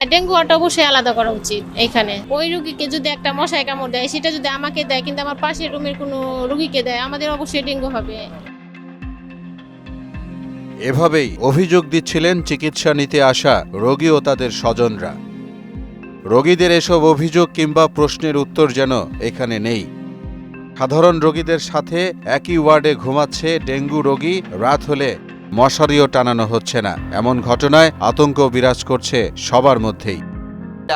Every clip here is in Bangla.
ডেঙ্গু ওয়ার্ড অবশ্যই আলাদা করা উচিত। এখানে ওই রোগীকে যদি একটা মশায় কামড় দেয়, সেটা যদি আমাকে দেয় কিন্তু আমার পাশের রুমের কোনো রোগীকে দেয়, আমাদের অবশ্যই ডেঙ্গু হবে। এভাবেই অভিযোগ দিচ্ছিলেন চিকিৎসা নিতে আসা রোগী ও তাদের স্বজনরা। রোগীদের এসব অভিযোগ কিংবা প্রশ্নের উত্তর যেন এখানে নেই। সাধারণ রোগীদের সাথে একই ওয়ার্ডে ঘুমাচ্ছে ডেঙ্গু রোগী, রাত হলে মশারিও টানানো হচ্ছে না। এমন ঘটনায় আতঙ্ক বিরাজ করছে সবার মধ্যেই।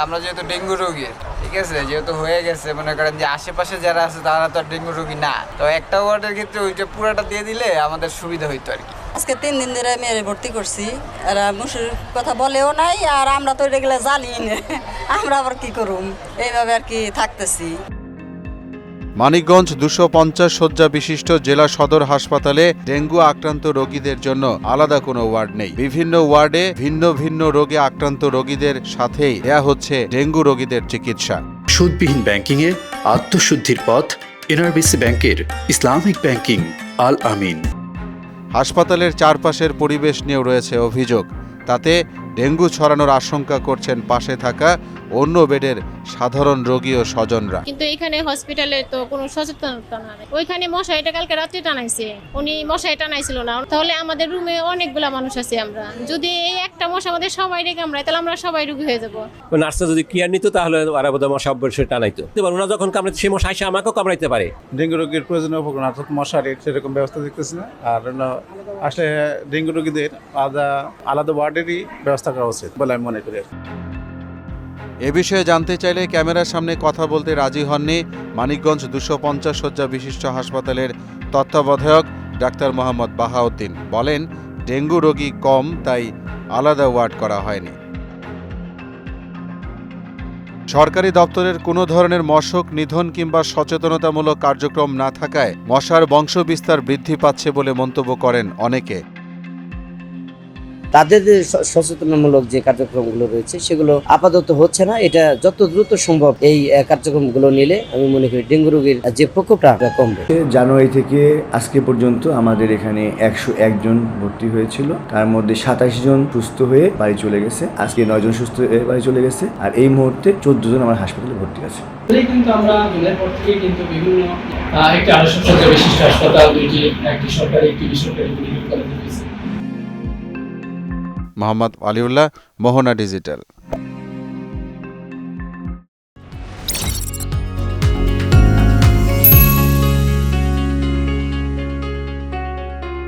আমরা যেহেতু ডেঙ্গু রোগী, ঠিক আছে, যেহেতু হয়ে গেছে, মনে করেন যে আশেপাশে যারা আছে তারা তো আর ডেঙ্গু রোগী না, তো একটা ওয়ার্ডের ক্ষেত্রে ওইটা পুরোটা দিয়ে দিলে আমাদের সুবিধা হইতো আর কি। আজকে 3 দিন ধরে মেয়েরে ভর্তি করছি, এরা মুসুর কথা বলেও নাই, আর আমরা তো এগুলো জানি না, আমরা আবার কি করুম, এইভাবে আর কি থাকতেছি। মানিকগঞ্জ 250 শয্যা বিশিষ্ট জেলা সদর হাসপাতালে ডেঙ্গু আক্রান্ত রোগীদের জন্য আলাদা কোনো ওয়ার্ড নেই। বিভিন্ন ওয়ার্ডে ভিন্ন ভিন্ন রোগে আক্রান্ত রোগীদের সাথেই দেয়া হচ্ছে ডেঙ্গু রোগীদের চিকিৎসা। সুদবিহীন ব্যাংকিংয়ে আত্মশুদ্ধির পথ এনআরবিসি ব্যাংকের ইসলামিক ব্যাংকিং আল আমিন। হাসপাতালের চারপাশের পরিবেশ নিয়েও রয়েছে অভিযোগ। তাতে ডেঙ্গু ছড়ানোর আশঙ্কা করছেন পাশে থাকা অন্য বেডের সাধারণ রোগী ও স্বজনরা। কিন্তু এখানে হসপিটালে তো কোনো সচেতনতা নাই। ওইখানে মশাইটা কালকে রাত্রে টানাইছে, উনি মশাই টানাইছিল না, তাহলে আমাদের রুমে অনেকগুলা মানুষ আছে। আমরা যদি এই একটা মশা আমাদের সবাই কামড়ায়, তাহলে আমরা সবাই রোগী হয়ে যাবো। নার্সরা যদি কেয়ার নিত তাহলে ওরা বোধহয় মশা অবশ্যই টানাইতো। এবার ওরা যখন কামড়াইতে সেই মশা এসে আমাকেও কামড়াইতে পারে। ডেঙ্গু রোগীর প্রয়োজনীয় উপকরণ অর্থাৎ মশারির সেরকম ব্যবস্থা দেখতেছি না। আর আসলে ডেঙ্গু রোগীদের আলাদা ওয়ার্ডেরই ব্যবস্থা করা উচিত বলে আমি মনে করি। এ বিষয়ে জানতে চাইলে ক্যামেরার সামনে কথা বলতে রাজি হননি মানিকগঞ্জ 250 শয্যা বিশিষ্ট হাসপাতালের তত্ত্বাবধায়ক ডাক্তার মোহাম্মদ বাহাউদ্দিন। বলেন, ডেঙ্গু রোগী কম, তাই আলাদা ওয়ার্ড করা হয়নি। সরকারি দপ্তরের কোনো ধরনের মশক নিধন কিংবা সচেতনতামূলক কার্যক্রম না থাকায় মশার বংশবিস্তার বৃদ্ধি পাচ্ছে বলে মন্তব্য করেন অনেকে। তাদের যে সচেতনমূলক যে কার্যক্রমগুলো রয়েছে সেগুলো আপাতত হচ্ছে না। এটা যত দ্রুত সম্ভব এই কার্যক্রমগুলো নিলে আমি মনে করি ডেঙ্গু রোগীর যে প্রকোপটা কমবে। জানুয়ারি থেকে আজকে পর্যন্ত আমাদের এখানে 101 জন ভর্তি হয়েছিল, তার মধ্যে 27 জন সুস্থ হয়ে বাড়ি চলে গেছে। আজকে 9 জন সুস্থ হয়ে বাড়ি চলে গেছে, আর এই মুহূর্তে 14 জন আমার হাসপাতালে ভর্তি আছে। কিন্তু আমরা জুনের পর থেকে কিন্তু বিভিন্ন একটি 800 শয্যা বিশিষ্ট হাসপাতাল, দুইটি, একটি সরকারি, একটি বেসরকারি মেডিকেল কলেজ। মোহাম্মদ আলিউল্লাহ, মোহনা ডিজিটাল।